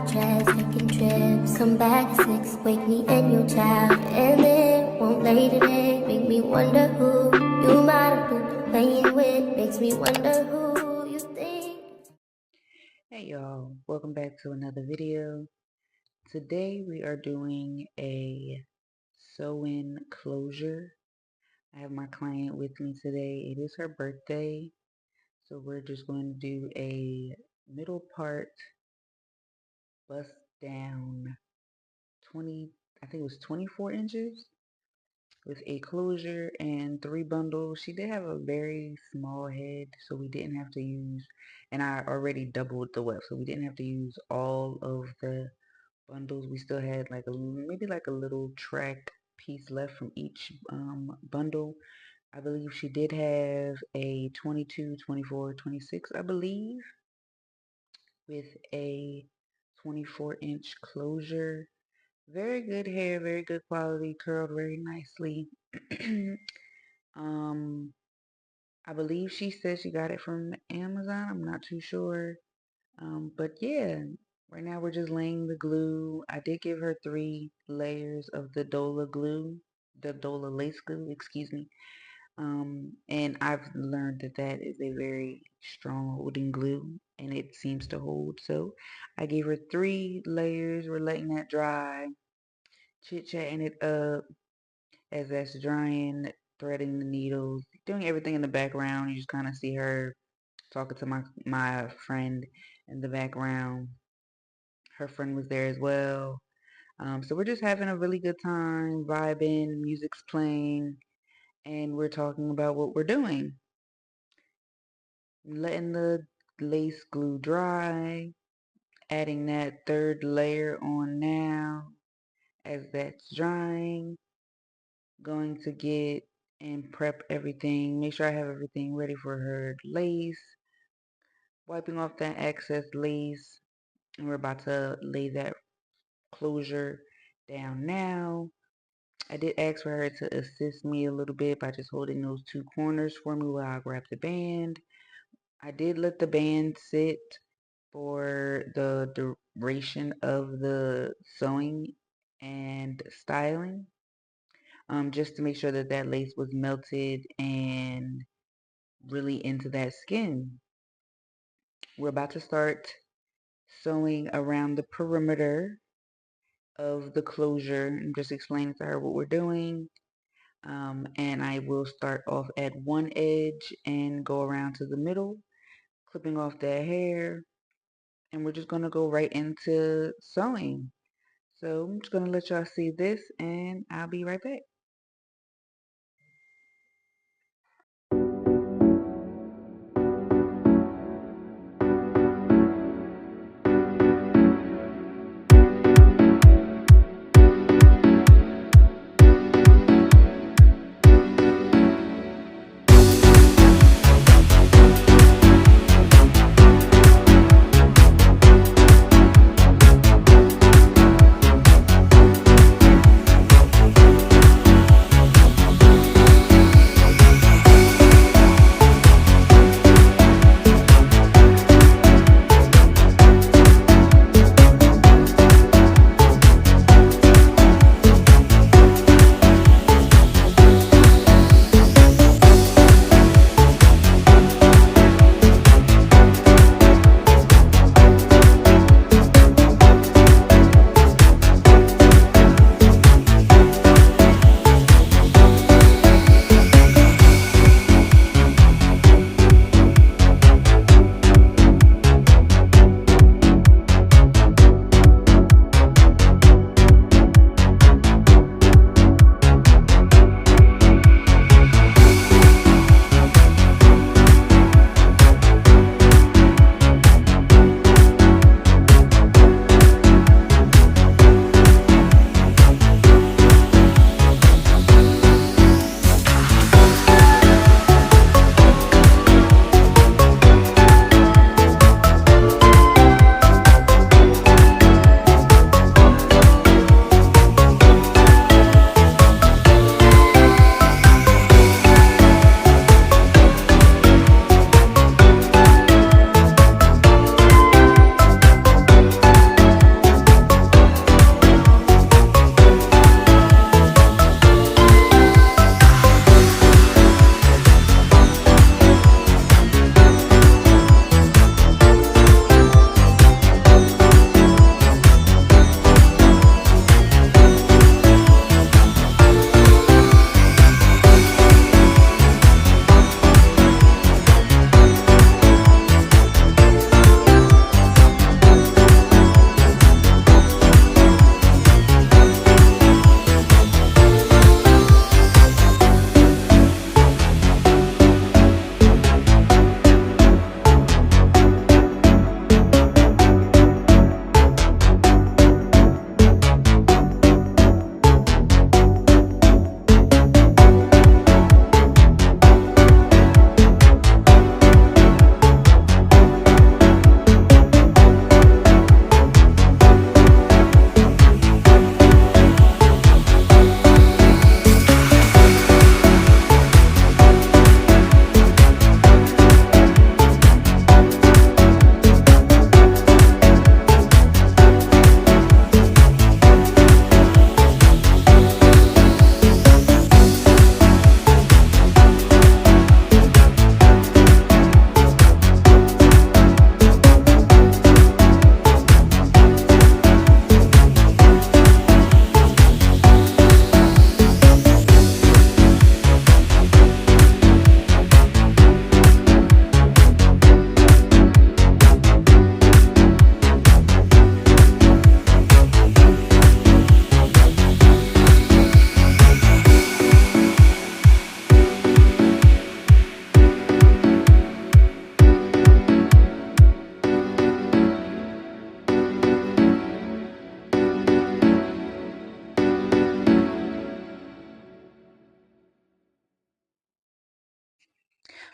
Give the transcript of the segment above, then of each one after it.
chest, taking trips. Come back at 6, wake me and your child. And then won't lay today, make me wonder who you might have been playing with. Makes me wonder who you think. Hey y'all, welcome back to another video. Today we are doing a sew-in closure. I have my client with me today. It is her birthday, so we're just going to do a middle part bust down 20, I think it was 24 inches with a closure and 3 bundles. She did have a very small head, so we didn't have to use, and I already doubled the weft, so we didn't have to use all of the bundles. We still had like maybe like a little track piece left from each bundle. I believe she did have a 22, 24, 26, I believe, with a 24-inch closure. Very good hair, very good quality, curled very nicely. um, I believe she said she got it from Amazon. I'm not too sure. But yeah, right now we're just laying the glue. I did give her 3 layers of the Dola glue, the Dola lace glue, excuse me. And I've learned that that is a very strong holding glue and it seems to hold. So I gave her 3 layers. We're letting that dry, chit-chatting it up as that's drying, threading the needles, doing everything in the background. You just kind of see her talking to my friend in the background. Her friend was there as well. So we're just having a really good time, vibing, music's playing, and we're talking about what we're doing. Letting the lace glue dry, adding that 3rd layer on now as that's drying. Going to get and prep everything, make sure I have everything ready for her lace. Wiping off that excess lace, and we're about to lay that closure down now. I did ask for her to assist me a little bit by just holding those 2 corners for me while I grab the band. I did let the band sit for the duration of the sewing and styling, just to make sure that that lace was melted and really into that skin. We're about to start sewing around the perimeter of the closure. I'm just explaining to her what we're doing. And I will start off at one edge and go around to the middle, clipping off that hair, and we're just going to go right into sewing. So I'm just going to let y'all see this and I'll be right back.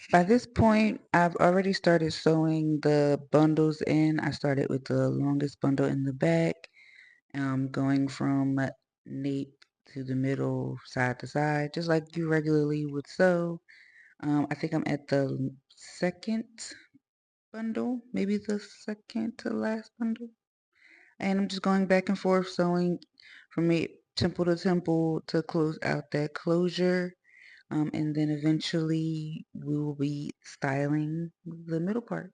By this point, I've already started sewing the bundles in. I started with the longest bundle in the back, going from nape to the middle, side to side, just like you regularly would sew. I think I'm at the second bundle, maybe the second to last bundle. And I'm just going back and forth sewing from temple to temple to close out that closure. And then eventually we will be styling the middle part.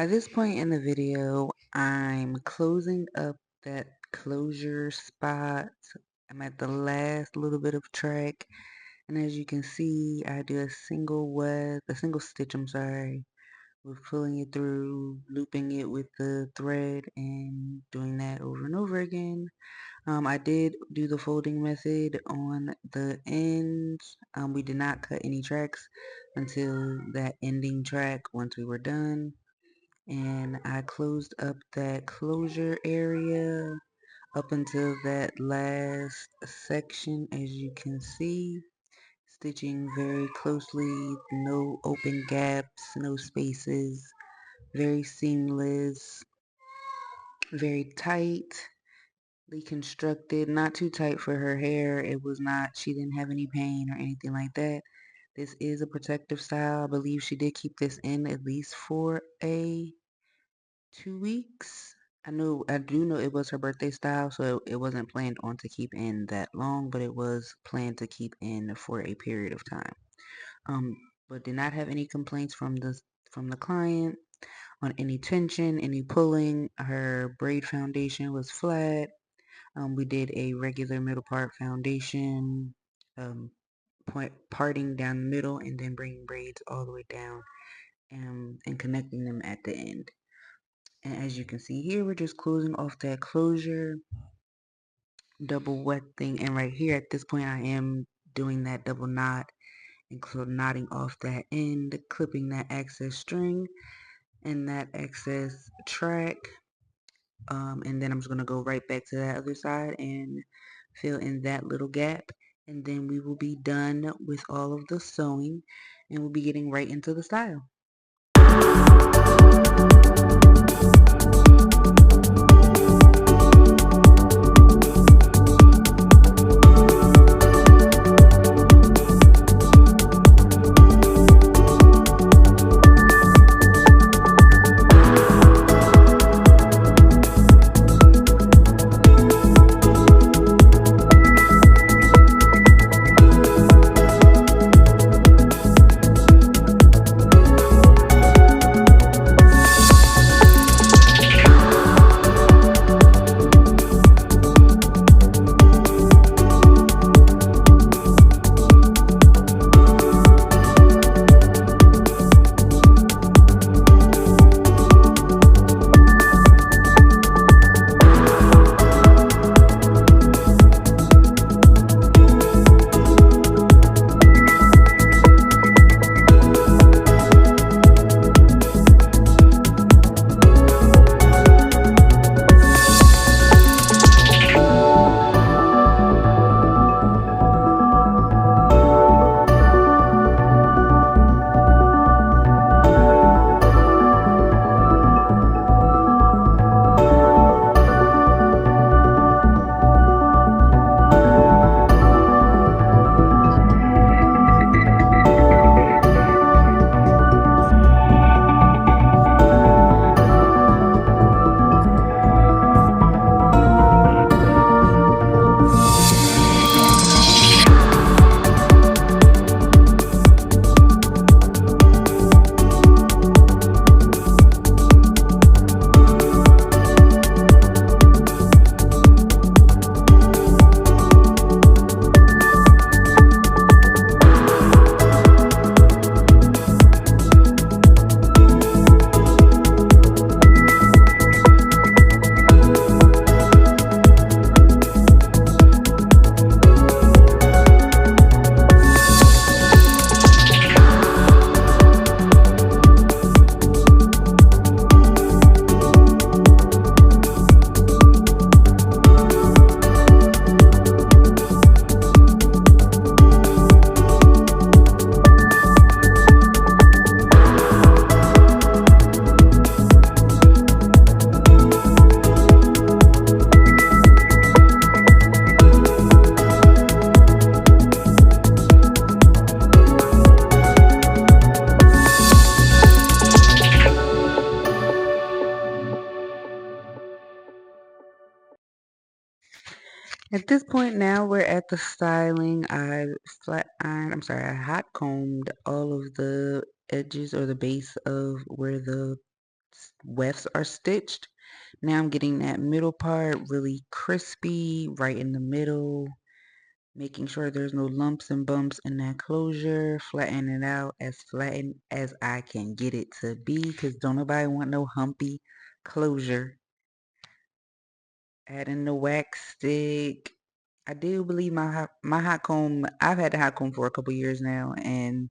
By this point in the video, I'm closing up that closure spot. I'm at the last little bit of track, and as you can see, I do a single stitch, I'm sorry, with pulling it through, looping it with the thread, and doing that over and over again. I did do the folding method on the ends. We did not cut any tracks until that ending track once we were done. And I closed up that closure area up until that last section, as you can see. Stitching very closely, no open gaps, no spaces, very seamless, very tight. Constructed, not too tight for her hair. It was not, she didn't have any pain or anything like that. This is a protective style. I believe she did keep this in at least for 2 weeks. I do know it was her birthday style, so it wasn't planned on to keep in that long, but it was planned to keep in for a period of time. But did not have any complaints from the client on any tension, any pulling. Her braid foundation was flat. We did a regular middle part foundation, parting down the middle and then bringing braids all the way down, and connecting them at the end. And as you can see here, we're just closing off that closure, double wet thing. And right here at this point, I am doing that double knot and knotting off that end, clipping that excess string and that excess track. And then I'm just going to go right back to that other side and fill in that little gap, and then we will be done with all of the sewing and we'll be getting right into the style. At this point now, we're at the styling. I hot combed all of the edges or the base of where the wefts are stitched. Now I'm getting that middle part really crispy right in the middle, making sure there's no lumps and bumps in that closure, flatten it out as flattened as I can get it to be, because don't nobody want no humpy closure. Adding the wax stick. I do believe my hot comb, I've had the hot comb for a couple years now, and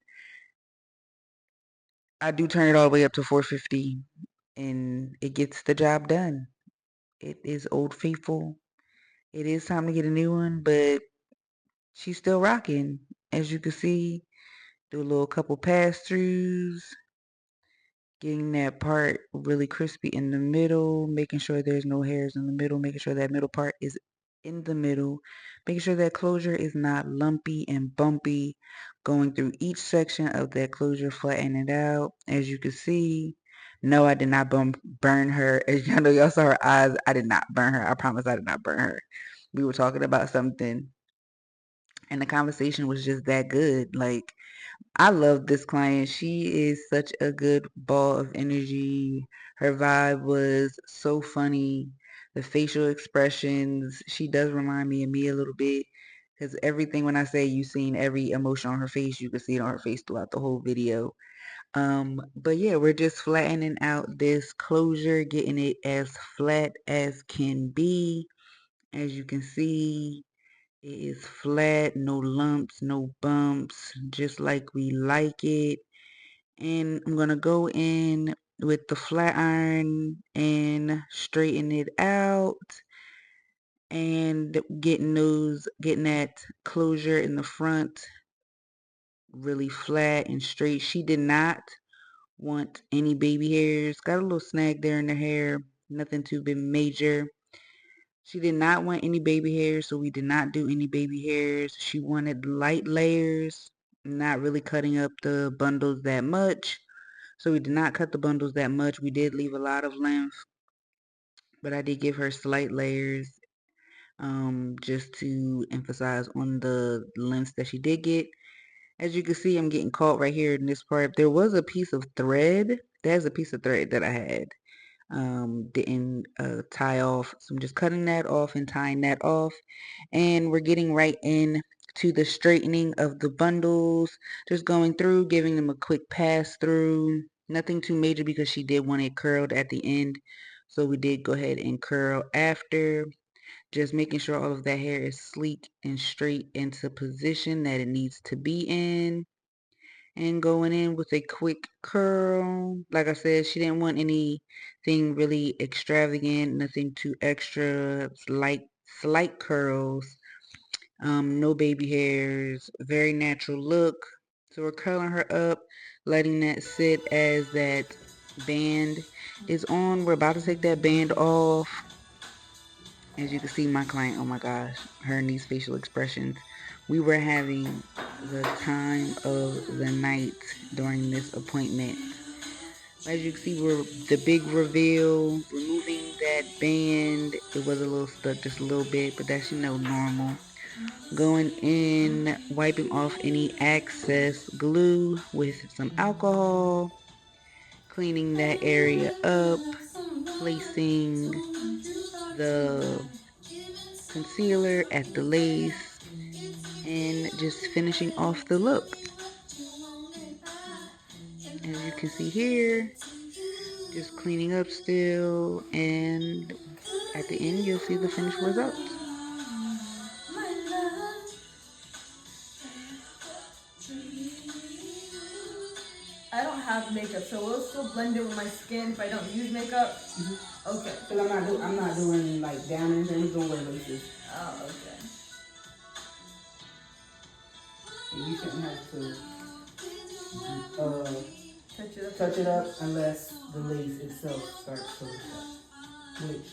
I do turn it all the way up to 450, and it gets the job done. It is Old Faithful. It is time to get a new one, but she's still rocking. As you can see, do a little couple pass-throughs, getting that part really crispy in the middle, making sure there's no hairs in the middle, making sure that middle part is in the middle, making sure that closure is not lumpy and bumpy, going through each section of that closure, flatten it out. As you can see, no, I did not burn her. As y'all know, y'all saw her eyes. I did not burn her. I promise I did not burn her. We were talking about something, and the conversation was just that good. Like, I love this client. She is such a good ball of energy. Her vibe was so funny. The facial expressions, she does remind me of me a little bit. Because everything, when I say you seen every emotion on her face, you can see it on her face throughout the whole video. But yeah, we're just flattening out this closure, getting it as flat as can be. As you can see, it is flat, no lumps, no bumps, just like we like it. And I'm going to go in with the flat iron and straighten it out and getting that closure in the front really flat and straight. She did not want any baby hairs. Got a little snag there in her hair, nothing too big major. She did not want any baby hairs, so we did not do any baby hairs. She wanted light layers, not really cutting up the bundles that much. So we did not cut the bundles that much. We did leave a lot of length, but I did give her slight layers, just to emphasize on the lengths that she did get. As you can see, I'm getting caught right here in this part. There was a piece of thread. There's a piece of thread that I had. Didn't tie off, so I'm just cutting that off and tying that off, and we're getting right in to the straightening of the bundles, just going through, giving them a quick pass through, nothing too major because she did want it curled at the end, so we did go ahead and curl after, just making sure all of that hair is sleek and straight into position that it needs to be in, and going in with a quick curl. Like I said, she didn't want anything really extravagant, nothing too extra, slight curls, no baby hairs, very natural look. So we're curling her up, letting that sit as that band is on. We're about to take that band off. As you can see, my client, oh my gosh, her and these facial expressions. We were having the time of the night during this appointment. As you can see, we're the big reveal, removing that band. It was a little stuck just a little bit, but that's, normal. Going in, wiping off any excess glue with some alcohol, cleaning that area up, placing the concealer at the lace, and just finishing off the look. As you can see here, just cleaning up still, and at the end you'll see the finished result. I don't have makeup, so will it still blend in with my skin if I don't use makeup? Okay. Because I'm not doing like down and I'm doing wear laces. Oh, okay. And you shouldn't have to Touch it up unless the lace itself starts to lift up, which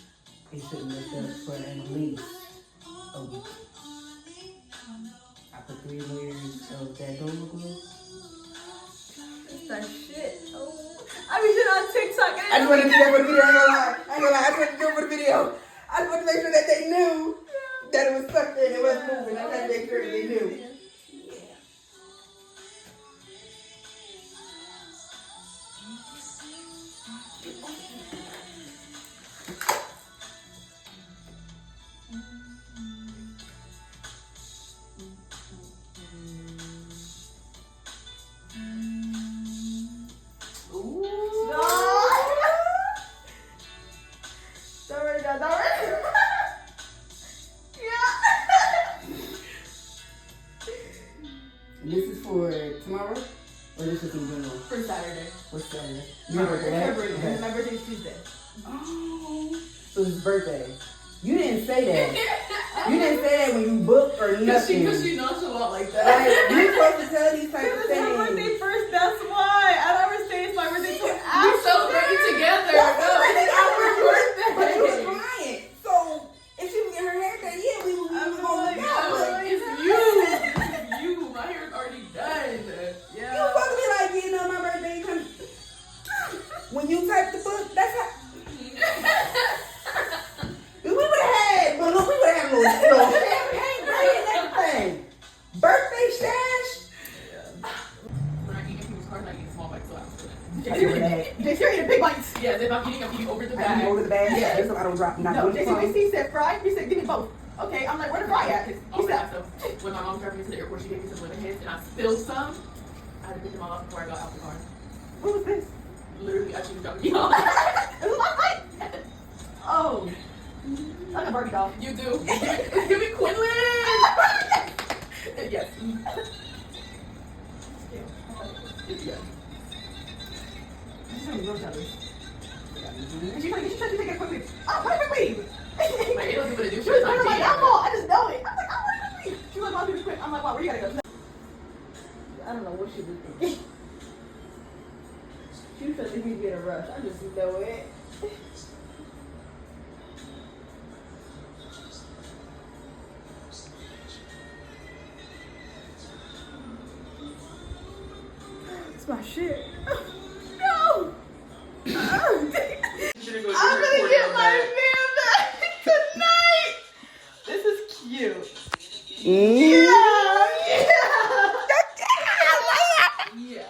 it shouldn't lift up for at least a week. I put 3 layers of that Dolo glue. It's that shit. Oh, I mean, shit on TikTok. I just want to do that for the video. I ain't gonna lie. I just want to do it for the video. I just want to make sure that they knew that it was stuck there and it wasn't moving. I had to make sure that they knew. This is for tomorrow? Or this is in general? For Saturday. For Saturday. Your birthday. Right? Her birthday. Okay. My birthday's Tuesday. Oh. So it's his birthday. You didn't say that. You didn't say that when you booked or nothing. Because she knows a lot like that. Like, you're supposed to tell these type of This is things. my birthday first, that's why. I never say it's my birthday till after. We celebrating together. That's No, it's our birthday. But you was lying. So if she was getting her hair done, yeah, we was I'm going like, to I'm go. like, It's you. My hair is already done. You was supposed to be like, you know, my birthday comes. When you type the book, that's how. We would have had, but look, we would have had a little champagne, braid, and everything. Birthday stash. When I eat people's cars, I eat small bites, so I was good. JC eating big bites. Yes, if I'm eating over the I bag. eat over the bag, yeah, so I don't drop nothing. No, JC said fry. He said, give me both. Okay, I'm like, where the fry at? He Oh my said, God, so when my mom drove me to the airport, she gave me some lemon heads, and I spilled some. I had to pick them all up before I got out the car. what was this? Literally, I should dropped me off. It was my plate. Oh. Like a Barbie doll. You do. It's giving Quinlan. Yes. Yes. She's trying to gross others. And she's trying to take it quickly. Oh, what a quick weave. Like, it doesn't even do She was shit. under my elbow. I just know it. I'm like, oh, what a quick weave. She was like, oh, quick. I'm like, wow, where you gotta go? I don't know what she was thinking. She was trying to make me be in a rush. I just know it. It's my shit. No! I'm gonna get my man back tonight! This is cute. Yeah! Yeah! Yeah.